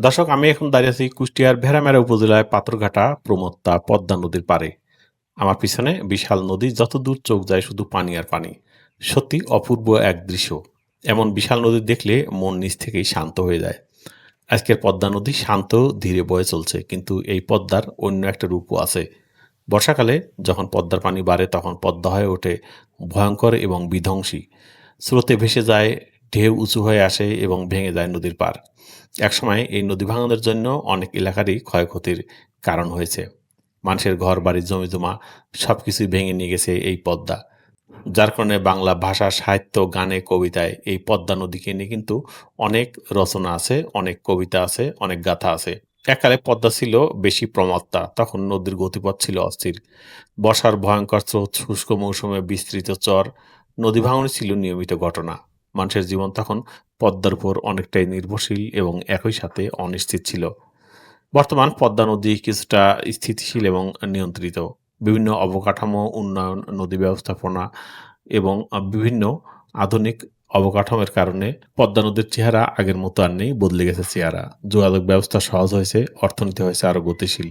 দর্শক, আমি এখন দাঁড়িয়ে আছি কুষ্টিয়ার ভেড়ামারা উপজেলায় পাথরঘাটা প্রমত্তা পদ্মা নদীর পাড়ে। আমার পিছনে বিশাল নদী, যতদূর চোখ যায় শুধু পানি আর পানি। সত্যি অপূর্ব এক দৃশ্য। এমন বিশাল নদী দেখলে মন নিজ থেকেই শান্ত হয়ে যায়। আজকের পদ্মা নদী শান্ত, ধীরে বয়ে চলছে, কিন্তু এই পদ্মার অন্য একটা রূপও আছে। বর্ষাকালে যখন পদ্মার পানি বাড়ে তখন পদ্মা হয়ে ওঠে ভয়ঙ্কর এবং বিধ্বংসী। স্রোতে ভেসে যায়, ঢেউ উঁচু হয়ে আসে এবং ভেঙে যায় নদীর পাড়। একসময় এই নদী ভাঙনের জন্য অনেক এলাকারই ক্ষয়ক্ষতির কারণ হয়েছে। মানুষের ঘরবাড়ি, জমিজমা সবকিছুই ভেঙে নিয়ে গেছে এই পদ্মা। যার কারণে বাংলা ভাষা, সাহিত্য, গানে, কবিতায় এই পদ্মা নদীকে নিয়ে কিন্তু অনেক রচনা আছে, অনেক কবিতা আছে, অনেক গাথা আছে। এককালে পদ্মা ছিল বেশি প্রমত্তা, তখন নদীর গতিপথ ছিল অস্থির। বর্ষার ভয়ঙ্কর স্রোত, শুষ্ক মৌসুমে বিস্তৃত চর, নদী ভাঙনই ছিল নিয়মিত ঘটনা। মানুষের জীবন তখন পদ্মার উপর অনেকটাই নির্ভরশীল এবং একই সাথে অনিশ্চিত ছিল। বর্তমান পদ্মা নদী কিছুটা স্থিতিশীল এবং নিয়ন্ত্রিত। বিভিন্ন অবকাঠামো উন্নয়ন, নদী ব্যবস্থাপনা এবং বিভিন্ন আধুনিক অবকাঠামোর কারণে পদ্মা নদীর চেহারা আগের মতো আর নেই, বদলে গেছে চেহারা। যোগাযোগ ব্যবস্থা সহজ হয়েছে, অর্থনীতি হয়েছে আরও গতিশীল।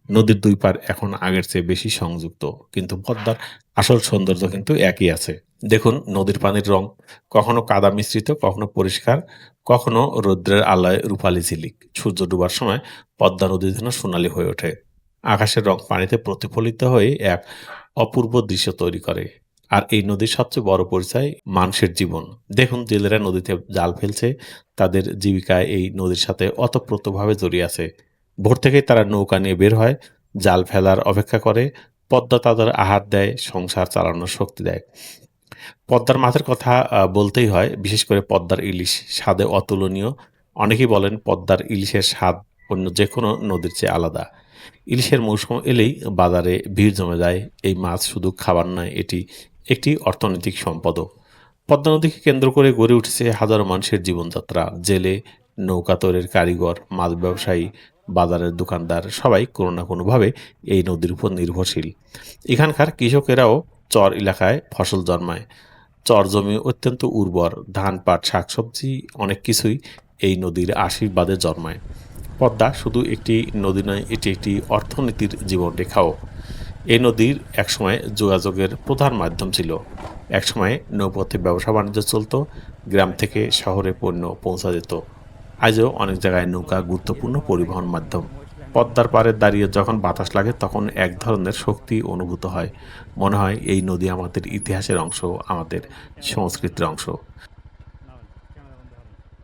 নদীর দুই পাড় এখন আগের চেয়ে বেশি সংযুক্ত, কিন্তু পদ্মার আসল সৌন্দর্য কিন্তু একই আছে। দেখুন নদীর পানির রং, কখনো কাদা মিশ্রিত, কখনো পরিষ্কার, কখনো রৌদ্রের আলোয় রূপালি ঝিলিক। সূর্য ডুবার সময় পদ্মা নদী যেন সোনালি হয়ে ওঠে। আকাশের রং পানিতে প্রতিফলিত হয়ে এক অপূর্ব দৃশ্য তৈরি করে। আর এই নদীর সবচেয়ে বড় পরিচয় মানুষের জীবন। দেখুন জেলেরা নদীতে জাল ফেলছে, তাদের জীবিকায় এই নদীর সাথে ওতপ্রোতভাবে জড়িয়ে আছে। ভোর থেকেই তারা নৌকা নিয়ে বের হয়, জাল ফেলার অপেক্ষা করে। পদ্মা তাদের আহার দেয়, সংসার চালানোর শক্তি দেয়। পদ্মার মাছের কথা বলতেই হয়, বিশেষ করে পদ্মার ইলিশ স্বাদে অতুলনীয়। অনেকেই বলেন পদ্মার ইলিশের স্বাদ অন্য যেকোনো নদীর চেয়ে আলাদা। ইলিশের মৌসুম এলেই বাজারে ভিড় জমে যায়। এই মাছ শুধু খাবার নয়, এটি একটি অর্থনৈতিক সম্পদও। পদ্মা নদীকে কেন্দ্র করে গড়ে উঠেছে হাজারো মানুষের জীবনযাত্রা। জেলে, নৌকা তৈরির কারিগর, মাছ ব্যবসায়ী, বাজারের দোকানদার সবাই কোনো না কোনোভাবে এই নদীর উপর নির্ভরশীল। এখানকার কৃষকেরাও চর এলাকায় ফসল জন্মায়। চর জমি অত্যন্ত উর্বর, ধান, পাট, শাকসবজি অনেক কিছুই এই নদীর আশীর্বাদে জন্মায়। পদ্মা শুধু একটি নদী নয়, এটি একটি অর্থনীতির জীবনরেখাও। এই নদীর একসময় যোগাযোগের প্রধান মাধ্যম ছিল। একসময় নৌপথে ব্যবসা বাণিজ্য চলত, গ্রাম থেকে শহরে পণ্য পৌঁছা যেত। আজও অনেক জায়গায় নৌকা গুরুত্বপূর্ণ পরিবহন মাধ্যম। পদ্মার পাড়ে দাঁড়িয়ে যখন বাতাস লাগে তখন এক ধরনের শক্তি অনুভূত হয়। মনে হয় এই নদী আমাদের ইতিহাসের অংশ, আমাদের সংস্কৃতির অংশ।